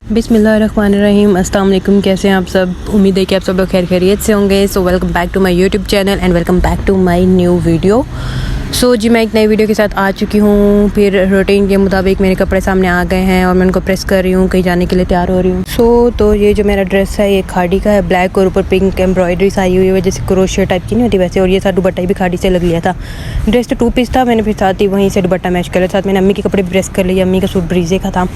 बिस्मिल्लाहिर्रहमानिर्रहीम। अस्सलाम वालेकुम। कैसे हैं आप सब? उम्मीद है कि आप सब लोग खैर खैरियत से होंगे। So welcome back to my YouTube channel and welcome back to my new video. So जी मैं एक नई वीडियो के साथ आ चुकी हूँ। फिर रूटीन के मुताबिक मेरे कपड़े सामने आ गए हैं और मैं उनको प्रेस कर रही हूँ, कहीं जाने के लिए तैयार हो रही हूँ। तो ये जो मेरा ड्रेस है ये खाड़ी का है, ब्लैक और ऊपर पिंक एम्ब्रॉयडरी आई हुई है, जैसे क्रोशिया टाइप की नहीं होती वैसे। और ये सारा दुपट्टा भी खाड़ी से लग लिया था। ड्रेस तो 2 पीस था, मैंने फिर साथ ही वहीं से दुपट्टा मैच कर लिया। साथ मैंने अम्मी के कपड़े भी प्रेस कर लिए, अम्मी का सूट ब्रीजे का था।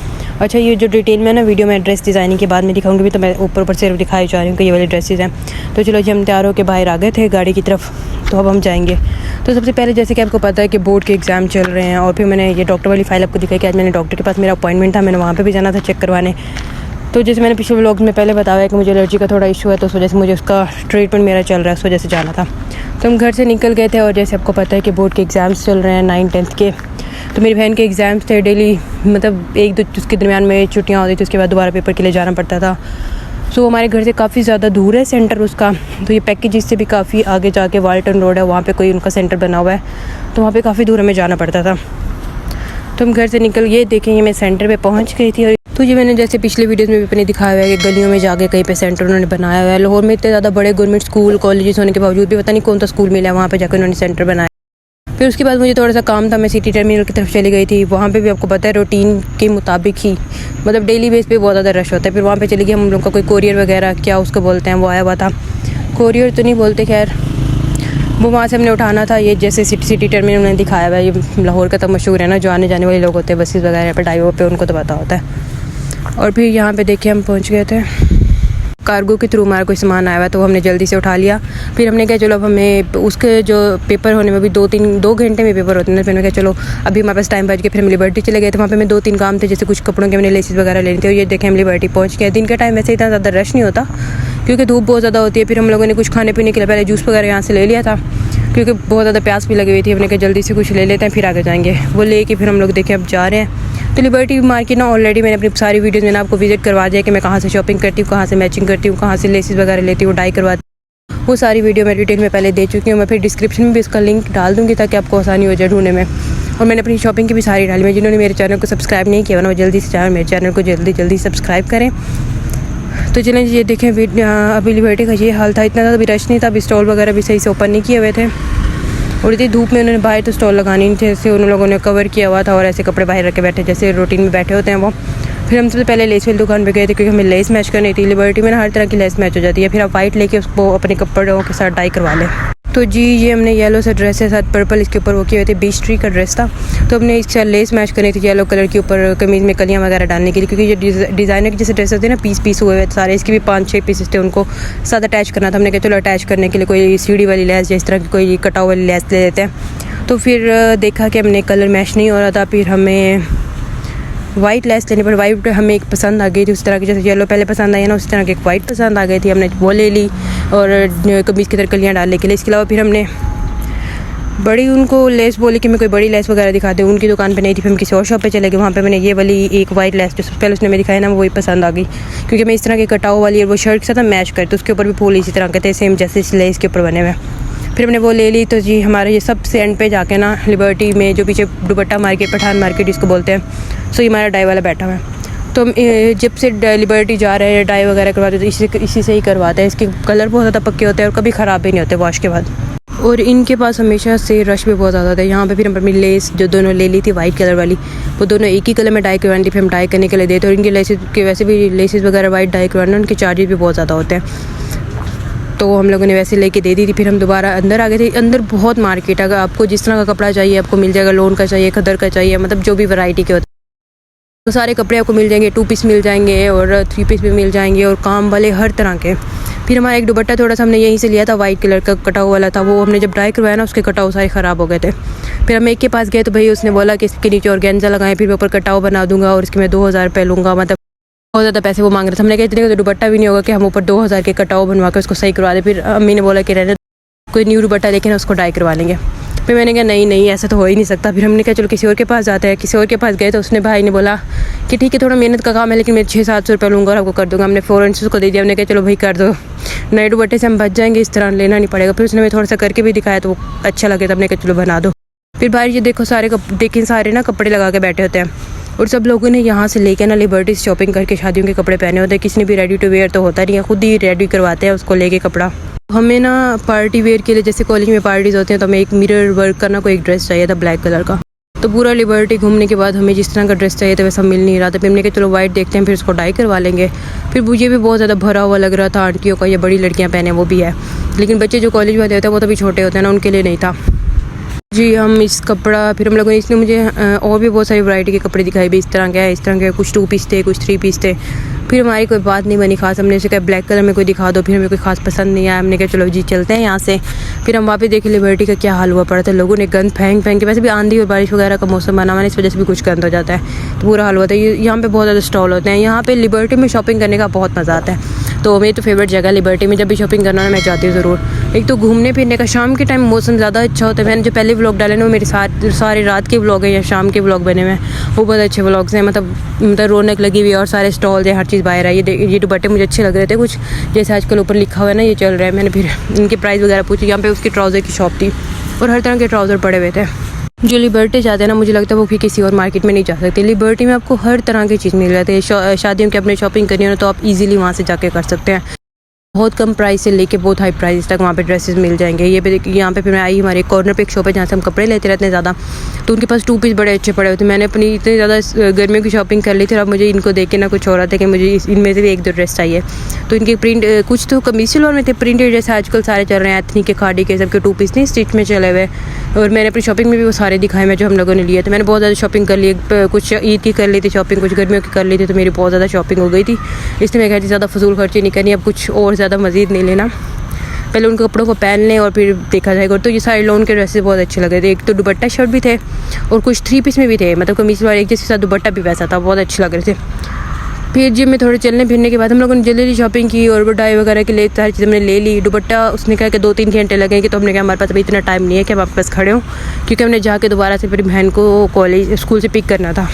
अच्छा, ये जो डिटेल में ना वीडियो में ड्रेस डिज़ाइनिंग के बाद में दिखाऊंगी भी, तो मैं ऊपर सिर्फ दिखाई जा रही हूँ कि ये वाली ड्रेसेस हैं। तो चलो जी हम तैयार होकर बाहर आ गए थे गाड़ी की तरफ, तो अब हम जाएंगे। तो सबसे पहले जैसे कि आपको पता है कि बोर्ड के एग्ज़ाम चल रहे हैं, और फिर मैंने ये डॉक्टर वाली फ़ाइल आपको दिखाई कि आज मैंने डॉक्टर के पास मेरा अपॉइंटमेंट था, मैंने वहाँ पे भी जाना था चेक करवाने। तो जैसे मैंने पिछले व्लॉग में पहले बताया कि मुझे एलर्जी का थोड़ा इशू है, तो उस वजह से मुझे उसका ट्रीटमेंट मेरा चल रहा है, उस वजह से जाना था। तो हम घर से निकल गए थे, और जैसे आपको पता है कि बोर्ड के एग्ज़ाम्स चल रहे हैं 9-10 के। तो मेरी बहन के एग्ज़ाम्स थे डेली, मतलब 1-2 उसके दरमियान में छुट्टियाँ होती थी, उसके बाद दोबारा पेपर के लिए जाना पड़ता था। सो हमारे घर से काफ़ी ज़्यादा दूर है सेंटर उसका। तो ये पैकेज से भी काफ़ी आगे जाके वाल्टन रोड है, वहाँ पे कोई उनका सेंटर बना हुआ है, तो वहाँ पे काफ़ी दूर हमें जाना पड़ता था। तो हम घर से निकल ये देखेंगे मैं सेंटर पे पहुँच गई थी। और तो ये मैंने जैसे पिछले वीडियोस में भी अपने दिखाया हुआ है कि गलियों में जाके कहीं पे सेंटर उन्होंने बनाया हुआ है। लाहौर में इतने ज़्यादा बड़े गवर्नमेंट स्कूल कॉलेजेस होने के बावजूद भी पता नहीं कौन सा स्कूल मिला है, वहाँ पर जाकर उन्होंने सेंटर बनाया। फिर उसके बाद मुझे थोड़ा सा काम था, मैं सिटी टर्मिनल की तरफ चली गई थी। वहाँ पे भी आपको पता है रूटीन के मुताबिक ही, मतलब डेली बेस पे बहुत ज़्यादा रश होता है। फिर वहाँ पे चली गई, हम लोग का कोई कोरियर वगैरह क्या उसको बोलते हैं वो आया हुआ था। कोरियर तो नहीं बोलते, खैर वो वहाँ से हमने उठाना था। ये जैसे सिटी टर्मिनल में दिखाया हुआ है, ये लाहौर का तो मशहूर है ना, जो आने जाने वाले लोग होते हैं बसेस वगैरह पर ड्राइवर पे, उनको तो पता होता है। और फिर यहाँ पर देखिए हम पहुँच गए थे। कार्गो के थ्रू हमारा कोई सामान आया हुआ, तो हमने जल्दी से उठा लिया। फिर हमने कहा चलो अब हमें उसके जो पेपर होने में भी 2 घंटे में पेपर होते हैं। फिर मैंने कहा चलो अभी हमारे पास टाइम बच गया। फिर हम लिबर्टी चले गए थे, वहाँ पे मैं 2-3 काम थे, जैसे कुछ कपड़ों के मैंने लेसेस वगैरह लेने थे। और ये देखें हम लिबर्टी पहुँच गए। दिन के टाइम वैसे इतना ज़्यादा रश नहीं होता क्योंकि धूप बहुत ज़्यादा होती है। फिर हम लोगों ने कुछ खाने पीने के लिए पहले जूस वगैरह यहाँ से ले लिया था, क्योंकि बहुत ज़्यादा प्यास भी लगी हुई थी। हमने कहा जल्दी से कुछ ले लेते हैं, फिर आगे जाएंगे। वो लेके फिर हम लोग देखें अब जा रहे हैं। तो लिबर्टी मार्केट ना ऑलरेडी मैंने अपनी सारी वीडियोज़ में आपको विजिट करवा दिया कि मैं कहाँ से शॉपिंग करती हूँ, कहाँ से मैचिंग करती हूँ, कहाँ से लेसेस वगैरह लेती हूँ, डाई करवाती हूँ। वो सारी वीडियो मैं डिटेल में पहले दे चुकी हूँ। मैं फिर डिस्क्रिप्शन में भी इसका लिंक डाल दूँगी ताकि आपको आसानी हो जाए ढूंढने में। और मैंने अपनी शॉपिंग की भी सारी डाली है। जिन्होंने मेरे चैनल को सब्सक्राइब नहीं किया ना, वो जल्दी से मेरे चैनल को जल्दी सब्सक्राइब करें। तो चलें ये देखें अभी लिबर्टी का ये हाल था, इतना ज़्यादा भी रश नहीं था। अभी स्टॉल वगैरह भी सही से ओपन नहीं किए हुए थे, और इतनी धूप में उन्होंने बाहर तो स्टॉल लगानी नहीं थे, ऐसे उन लोगों ने कवर किया हुआ था और ऐसे कपड़े बाहर रख के बैठे जैसे रूटीन में बैठे होते हैं वो। फिर हम सबसे पहले लेस वाली दुकान पे गए थे, क्योंकि हमें लेस मैच करनी थी। लिबर्टी में ना हर तरह की लेस मैच हो जाती है, फिर आप वाइट लेके उसको अपने कपड़ों के साथ डाई करवा लें। तो जी ये हमने येलो सा ड्रेस है, साथ पर्पल इसके ऊपर वो किए हुए थे, बीच ट्री का ड्रेस था। तो हमने इसके साथ लेस मैच करनी थी येलो कलर के ऊपर कमीज़ में कलियाँ वगैरह डालने के लिए, क्योंकि ये डिज़ाइनर के जैसे ड्रेस होते हैं ना, पीस हुए हुए सारे, इसके भी 5-6 पीसेस थे, उनको साथ अटैच करना था। हमने कहा चलो अटैच करने के लिए कोई सीढ़ी वाली लेस या इस तरह की कोई कटाव वाली लेस ले लेते हैं। तो फिर देखा कि हमने कलर मैच नहीं हो रहा था, फिर हमें वाइट लेस लेनी पड़ी। वाइट हमें एक पसंद आ गई थी, उस तरह की जैसे येलो पहले पसंद आई है ना, उस तरह की एक वाइट पसंद आ गई थी, हमने वो ले ली और कमीज़ की तरह कलियाँ डालने के लिए। इसके अलावा फिर हमने बड़ी उनको लेस बोली कि मैं कोई बड़ी लेस वगैरह दिखा दूँ, उनकी दुकान पे नहीं थी। फिर हम किसी और शॉप पे चले गए, वहाँ पे मैंने ये वाली एक वाइट लेस जो पहले उसने मैं दिखाया ना, वही पसंद आ गई, क्योंकि मैं इस तरह के कटाव वाली और वो शर्ट के साथ मैच करती, उसके ऊपर भी फूल इसी तरह के थे सेम जैसे इस लेस के ऊपर बने हुए। फिर हमने वो ले ली। तो जी हमारे ये सबसे एंड पे जाके ना लिबर्टी में जो पीछे दुपट्टा मार्केट, पठान मार्केट जिसको बोलते हैं, सो ये हमारा डाई वाला बैठा हुआ है। तो हम जब से लिबर्टी जा रहे हैं डाई वगैरह करवाते तो इसी से ही करवाते हैं। इसके कलर बहुत ज़्यादा पक्के होते हैं और कभी ख़राब भी नहीं होते वॉश के बाद। और इनके पास हमेशा से रश भी बहुत ज़्यादा होता है। यहाँ पे फिर हम अपनी लेस जो दोनों ले ली थी वाइट कलर वाली, वो दोनों एक ही कलर में डाई करवानी थी, फिर हम डाई करने के लिए देते। और इनके लेसेस के वैसे भी लेसेस वगैरह वाइट डाई करवाना, उनके चार्जेस भी बहुत ज़्यादा होते हैं, तो हम लोगों ने वैसे लेके दे दी थी। फिर हम दोबारा अंदर आ गए थे। अंदर बहुत मार्केट है, अगर आपको जिस तरह का कपड़ा चाहिए आपको मिल जाएगा। लोन का चाहिए, खदर का चाहिए, मतलब जो भी वैरायटी के होते हैं तो सारे कपड़े आपको मिल जाएंगे। 2 पीस मिल जाएंगे और 3 पीस भी मिल जाएंगे, और काम वाले हर तरह के। फिर हमारा एक दुपट्टा थोड़ा सा हमने यहीं से लिया था, वाइट कलर का कटाव वाला था, वो हमने जब डाई करवाया ना उसके कटाव सारे ख़राब हो गए थे। फिर हम एक के पास गए तो भाई उसने बोला कि इसके नीचे ऑर्गेन्जा लगाएं, फिर मैं ऊपर कटाव बना दूंगा और इसके मैं 2000 रुपये लूँगा, मतलब बहुत ज़्यादा पैसे वो मांग रहे थे। हमने कहा इतने का तो दुपट्टा भी नहीं होगा कि हम ऊपर 2000 के कटाव बनवा के उसको सही करवा दें। फिर अम्मी ने बोला कि रहने कोई न्यू दुपट्टा लेके उसको डाई करवा लेंगे। फिर मैंने कहा नहीं ऐसा तो हो ही नहीं सकता। फिर हमने कहा चलो किसी और के पास जाते हैं। किसी और के पास गए तो उसने भाई ने बोला कि ठीक है थोड़ा मेहनत का काम है, लेकिन मैं 600-700 रुपये लूँगा और आपको कर दूँगा। हमने फ़ौरन से उसको दे दिया। हमने कहा चलो भाई कर दो, नए दुपट्टे से हम बच जाएंगे, इस तरह लेना नहीं पड़ेगा। फिर उसने हमें थोड़ा सा करके भी दिखाया तो अच्छा लगे, तो हमने कहा चलो बना दो। फिर बाहर ये देखो सारे ना कपड़े लगा के बैठे होते हैं। और सब लोगों ने यहाँ से लेके ना लिबर्टी से शॉपिंग करके शादियों के कपड़े पहने होते हैं। किसी ने भी रेडी टू वेयर तो होता नहीं है, खुद ही रेडी करवाते हैं उसको लेके कपड़ा। हमें ना पार्टी वेयर के लिए, जैसे कॉलेज में पार्टीज़ होती हैं, तो हमें एक मिरर वर्क का ना कोई एक ड्रेस चाहिए था ब्लैक कलर का। तो पूरा लिबर्टी घूमने के बाद हमें जिस तरह का ड्रेस चाहिए था वैसा मिल नहीं रहा था। फिर हमने कहा चलो वाइट देखते हैं, फिर उसको डाई करवा लेंगे। फिर मुझे भी बहुत ज़्यादा भरा हुआ लग रहा था, आंटियों का, ये बड़ी लड़कियाँ पहने वो भी है, लेकिन बच्चे जो कॉलेज वाले होते हैं वो तो भी छोटे होते हैं ना, उनके लिए नहीं था जी। हम इस कपड़ा फिर हम लोगों ने, इसने मुझे और भी बहुत सारी वैरायटी के कपड़े दिखाए भी, इस तरह के है, इस तरह के, कुछ 2 पीस थे, कुछ 3 पीस थे। फिर हमारी कोई बात नहीं बनी खास, हमने उसे कहा ब्लैक कलर में कोई दिखा दो। फिर हमें कोई खास पसंद नहीं आया, हमने कहा चलो जी चलते हैं यहाँ से। फिर हम वापस देखे लिबर्टी का क्या हाल हुआ पड़ा था, लोगों ने गंद फेंक के, वैसे भी आंधी और बारिश वगैरह का मौसम बना हुआ है, इस वजह से भी कुछ गंद हो जाता है, तो पूरा हाल हुआ था। यहाँ पे बहुत ज़्यादा स्टॉल होते हैं, यहाँ पे लिबर्टी में शॉपिंग करने का बहुत मज़ा आता है। तो मेरी तो फेवरेट जगह लिबर्टी में, जब भी शॉपिंग करना है मैं जाती हूँ ज़रूर। एक तो घूमने फिरने का, शाम के टाइम मौसम ज़्यादा अच्छा होता है। मैंने जो पहले व्लॉग डाले ना, वो मेरे सारे रात के व्लॉग हैं या शाम के व्लॉग बने हुए हैं, वो बहुत अच्छे व्लॉग्स हैं। मतलब रौनक लगी हुई है और सारे स्टॉल है, हर चीज़ बाहर है। ये दुपट्टे मुझे अच्छे लग रहे थे, कुछ जैसे आजकल ऊपर लिखा हुआ है ना, ये चल रहा है। मैंने फिर इनके प्राइस वगैरह पूछी। यहाँ पे उसकी ट्राउज़र की शॉप थी और हर तरह के ट्राउज़र पड़े हुए थे। जो लिबर्टी जाते हैं ना, मुझे लगता है वो फिर किसी और मार्केट में नहीं जा सकते। लिबर्टी में आपको हर तरह की चीज़ मिल जाती है। शादियों की अपने शॉपिंग करनी हो तो आप इजीली वहाँ से जाके कर सकते हैं। बहुत कम प्राइस से लेके बहुत हाई प्राइस तक वहाँ पे ड्रेसेस मिल जाएंगे। यहाँ पे फिर मैं आई, हमारे कॉर्नर पे एक शॉप है जहाँ से हम कपड़े लेते रहते हैं ज़्यादा, तो उनके पास 2 पीस बड़े अच्छे पड़े होते हैं। मैंने अपनी इतनी ज़्यादा गर्मियों की शॉपिंग कर ली थी, अब मुझे इनको देख के ना कुछ हो रहा था कि मुझे इनमें से भी 1-2 ड्रेस चाहिए। तो इनके प्रिंट कुछ तो कमीज सलवार में थे, प्रिंटेड जैसे आजकल सारे चल रहे हैं, एथनिक के, खाड़ी के, सबके 2 पीस नहीं स्टिच में चले हुए। और मैंने अपनी शॉपिंग में भी वो सारे दिखाए मैं जो हम लोगों ने लिए थे। मैंने बहुत ज़्यादा शॉपिंग कर ली, कुछ ईद की कर ली थी शॉपिंग, कुछ गर्मियों की कर ली थी, तो मेरी बहुत ज़्यादा शॉपिंग हो गई थी। इसलिए मैं कहती ज़्यादा फजूल खर्ची नहीं करनी, अब कुछ और ज़्यादा मज़ीद नहीं लेना, पहले उन कपड़ों को पहन लें और फिर देखा जाएगा। तो ये सारे लोन के ड्रेसेस बहुत अच्छे लग रहे थे। एक तो दुपट्टा शर्ट भी थे और कुछ 3 पीस में भी थे, मतलब कमीज वाले एक जैसे साथ दुपट्टा भी वैसा था, बहुत अच्छे लग रहे थे। फिर जिम में थोड़े चलने फिरने के बाद हम लोगों ने जल्दी शॉपिंग की और डाई वगैरह के लिए सारी चीज़ें हमने ले ली। दुपट्टा उसने कहा कि 2-3 घंटे लगेंगे, तो हमने कहा हमारे पास अभी इतना टाइम नहीं है कि हम आपके पास खड़े हों, क्योंकि हमने जाके दोबारा से फिर बहन को स्कूल से पिक करना था।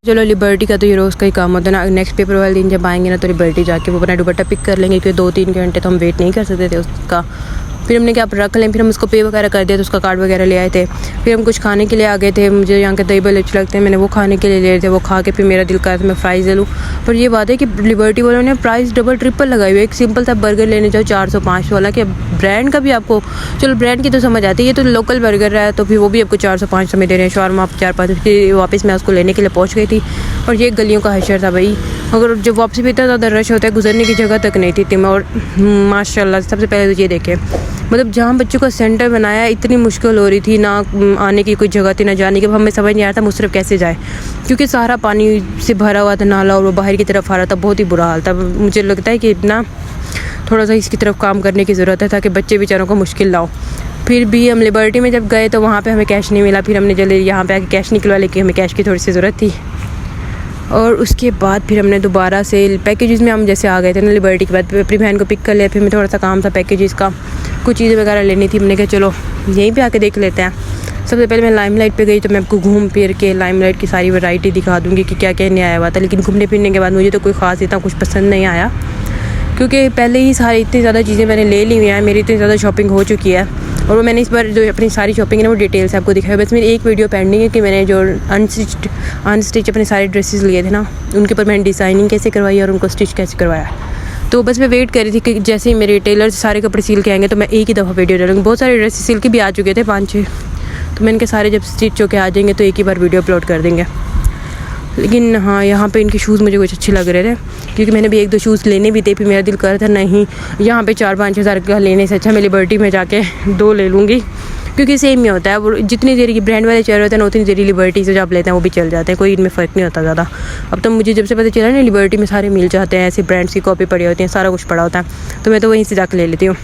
चलो लिबर्टी का तो ये रोज़ का ही काम होता है ना। नेक्स्ट पेपर वाले दिन जब आएंगे ना, तो लिबर्टी जाके वो अपना दुपट्टा पिक कर लेंगे, क्योंकि 2-3 घंटे तो हम वेट नहीं कर सकते थे उसका। फिर हमने क्या, आप रख लें। फिर हम उसको पे वगैरह कर दिया, तो उसका कार्ड वगैरह ले आए थे। फिर हम कुछ खाने के लिए आ गए थे, मुझे यहाँ के दही बड़े अच्छे लगते हैं, मैंने वो खाने के लिए ले थे। वो खा के फिर मेरा दिल कर मैं फ्राइज़ ले लूँ। पर ये बात है कि लिबर्टी वालों ने प्राइस डबल ट्रिपल लगाई हुई है। एक सिंपल सा बर्गर लेने जाओ 400-500 वाला, कि ब्रांड का भी आपको, चलो ब्रांड की तो समझ आती है, ये तो लोकल बर्गर है, तो फिर वो भी आपको 400-500 में दे रहे हैं। शावरमा आप 4-5। वापस मैं उसको लेने के लिए पहुँच गई थी और ये गलियों का हशर था भाई। अगर जब वापसी भी इतना ज़्यादा रश होता है, गुजरने की जगह तक नहीं थी। और माशाल्लाह सबसे पहले तो ये देखे, मतलब जहाँ बच्चों का सेंटर बनाया, इतनी मुश्किल हो रही थी, ना आने की कोई जगह थी ना जाने की। हमें समझ नहीं आ रहा था मुसरफ कैसे जाए, क्योंकि सारा पानी से भरा हुआ था नाला और वो बाहर की तरफ आ रहा था। बहुत ही बुरा हाल था। मुझे लगता है कि ना थोड़ा सा इसकी तरफ काम करने की ज़रूरत है, ताकि बच्चे बेचारों को मुश्किल ना हो। फिर भी हम लिबर्टी में जब गए तो वहाँ पे हमें कैश नहीं मिला। फिर हमने जल्दी यहाँ पे आके कैश निकलवा, लेके हमें कैश की थोड़ी सी ज़रूरत थी। और उसके बाद फिर हमने दोबारा से पैकेजेस में हम जैसे आ गए थे ना लिबर्टी के बाद, अपनी बहन को पिक कर लिया। फिर मैं थोड़ा सा काम था पैकेजेस का, कुछ चीज़ें वगैरह लेनी थी। हमने कहा चलो यहीं पे आके देख लेते हैं। सबसे पहले मैं लाइमलाइट पे गई, तो मैं आपको घूम फिर के लाइमलाइट की सारी वैरायटी दिखा दूँगी कि क्या क्या नहीं आया हुआ था। लेकिन घूमने फिरने के बाद मुझे तो कोई ख़ास इतना कुछ पसंद नहीं आया, क्योंकि पहले ही सारी इतनी ज़्यादा चीज़ें मैंने ले ली हुई हैं, मेरी इतनी ज़्यादा शॉपिंग हो चुकी है। और वो मैंने इस बार जो अपनी सारी शॉपिंग है ना, वो डिटेल से आपको दिखाया। बस मेरी एक वीडियो पेंडिंग है कि मैंने जो अनस्टिच अपने सारे ड्रेसेस लिए थे ना, उनके ऊपर मैंने डिज़ाइनिंग कैसे करवाई और उनको स्टिच कैसे करवाया। तो बस मैं वेट कर रही थी कि जैसे ही मेरे टेलर से सारे कपड़े सिल के आएंगे तो मैं एक ही दफ़ा वीडियो डालूँगी। बहुत सारे ड्रेसेस सिल के भी आ चुके थे 5-6, तो मैंने कहा सारे जब स्टिच होके आ जाएंगे तो एक ही बार वीडियो अपलोड कर देंगे। लेकिन हाँ, यहाँ पे इनके शूज़ मुझे कुछ अच्छे लग रहे थे, क्योंकि मैंने भी 1-2 शूज़ लेने भी थे। फिर मेरा दिल कर रहा था नहीं, यहाँ पे 4-5 हज़ार का लेने से अच्छा मैं लिबर्टी में जाके 2 ले लूँगी, क्योंकि सेम ही होता है। वो जितनी देर की ब्रांड वाले चल रहे होते हैं ना, उतनी देर लिबर्टी से जो आप लेते हैं वो भी चल जाते हैं, कोई इनमें फ़र्क नहीं होता ज़्यादा। अब तो मुझे जब से पता चला ना लिबर्टी में सारे मिल जाते हैं, ऐसे ब्रांड्स की कॉपी पड़ी होती हैं, सारा कुछ पड़ा होता है, तो मैं तो वहीं से जाकर ले लेती हूँ।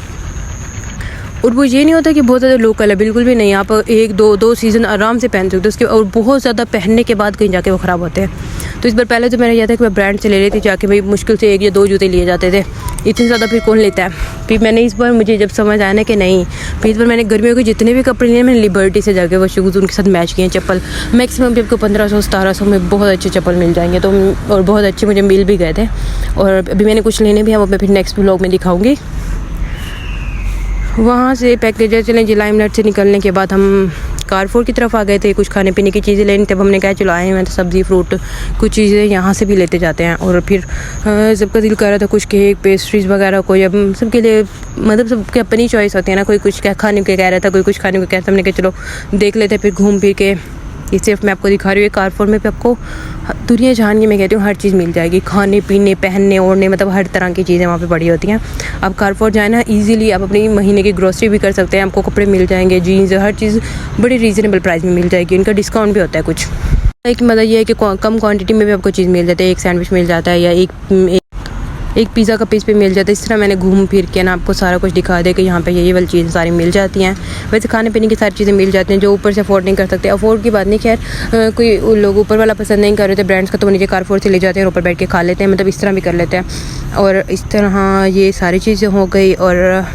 और वो ये नहीं होता कि बहुत ज़्यादा लोकल है, बिल्कुल भी नहीं। आप 1-2 सीज़न आराम से पहन सकते हो उसके, और बहुत ज़्यादा पहनने के बाद कहीं जाके वो ख़राब होते हैं। तो इस बार पहले तो मेरा यह था कि मैं ब्रांड से ले लेती जाके, भाई मुश्किल से 1 या 2 जूते लिए जाते थे, इतने ज़्यादा फिर कौन लेता है। फिर मैंने इस बार, मुझे जब समझ आया ना कि नहीं, फिर इस बार मैंने गर्मियों के जितने भी कपड़े लिए मैंने लिबर्टी से जाके वो शूज़ उनके साथ मैच किए। चप्पल मैक्सिमम भी आपको 1500-1700 में बहुत अच्छे चप्पल मिल जाएंगे, तो और बहुत अच्छे मुझे मिल भी गए थे। और अभी मैंने कुछ लेने भी हैं, वो मैं फिर नेक्स्ट व्लॉग में दिखाऊँगी। वहाँ से पैकेज चलें जी, लाइमलाइट से निकलने के बाद हम कारफोर की तरफ आ गए थे कुछ खाने पीने की चीज़ें लेनी, तब हमने कहा चलो आए हैं तो सब्ज़ी फ्रूट कुछ चीज़ें यहाँ से भी लेते जाते हैं। और फिर सबका दिल कर रहा था कुछ केक पेस्ट्रीज़ वगैरह, कोई अब सबके लिए मतलब सबकी अपनी चॉइस होती है ना, कोई कुछ क्या खाने को कह रहा था, कोई कुछ खाने को कह रहा था। हमने कहा चलो देख लेते फिर घूम फिर के। ये सिर्फ मैं आपको दिखा रही हूँ, कारफोर में पे आपको दुनिया जहान की मैं कहती हूँ हर चीज़ मिल जाएगी, खाने पीने पहनने ओढ़ने मतलब हर तरह की चीज़ें वहाँ पे पड़ी होती हैं। आप कारफोर जाए ना इजीली आप अपनी महीने की ग्रोसरी भी कर सकते हैं, आपको कपड़े मिल जाएंगे, जीन्स हर चीज़ बड़ी रीज़नेबल प्राइस में मिल जाएगी, इनका डिस्काउंट भी होता है कुछ। एक मतलब ये है कि कम क्वांटिटी में भी आपको चीज़ मिल जाती है, एक सैंडविच मिल जाता है या एक पिज़्ज़ा का पीस पे मिल जाता है। इस तरह मैंने घूम फिर के ना आपको सारा कुछ दिखा दे कि यहाँ पे ये वाली चीज़ें सारी मिल जाती हैं। वैसे खाने पीने की सारी चीज़ें मिल जाती हैं, जो ऊपर से अफोर्ड नहीं कर सकते। अफोर्ड की बात नहीं, खैर कोई लोग ऊपर वाला पसंद नहीं कर रहे थे ब्रांड्स का, तो नीचे कारफोर से ले जाते हैं और ऊपर बैठ के खा लेते हैं, मतलब इस तरह भी कर लेते हैं। और इस तरह ये सारी चीज़ें हो गई। और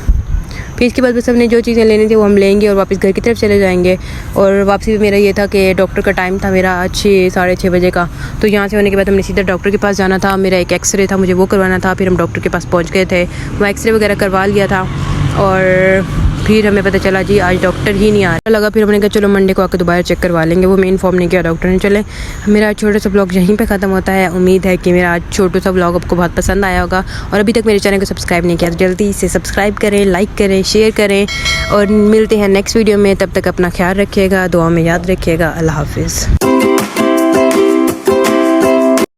फिर इसके बाद बस हमने जो चीज़ें लेनी थी वो हम लेंगे और वापस घर की तरफ चले जाएंगे। और वापसी में मेरा ये था कि डॉक्टर का टाइम था मेरा 6 साढ़े 6 बजे का, तो यहाँ से होने के बाद हमने सीधा डॉक्टर के पास जाना था। मेरा एक एक्सरे था, मुझे वो करवाना था। फिर हम डॉक्टर के पास पहुँच गए थे, वो एक्सरे वगैरह करवा लिया था। और फिर हमें पता चला जी आज डॉक्टर ही नहीं आ रहा लगा। फिर हमने कहा चलो मंडे को आकर दोबारा चेक करवा लेंगे, वो मैं इन्फॉर्म नहीं किया डॉक्टर ने। चले मेरा छोटा सा ब्लॉग यहीं पे ख़त्म होता है। उम्मीद है कि मेरा आज छोटा सा ब्लॉग आपको बहुत पसंद आया होगा। और अभी तक मेरे चैनल को सब्सक्राइब नहीं किया तो जल्दी से सब्सक्राइब करें, लाइक करें, शेयर करें। और मिलते हैं नेक्स्ट वीडियो में, तब तक अपना ख्याल रखिएगा, दुआ में याद रखिएगा। अल्लाह हाफिज़।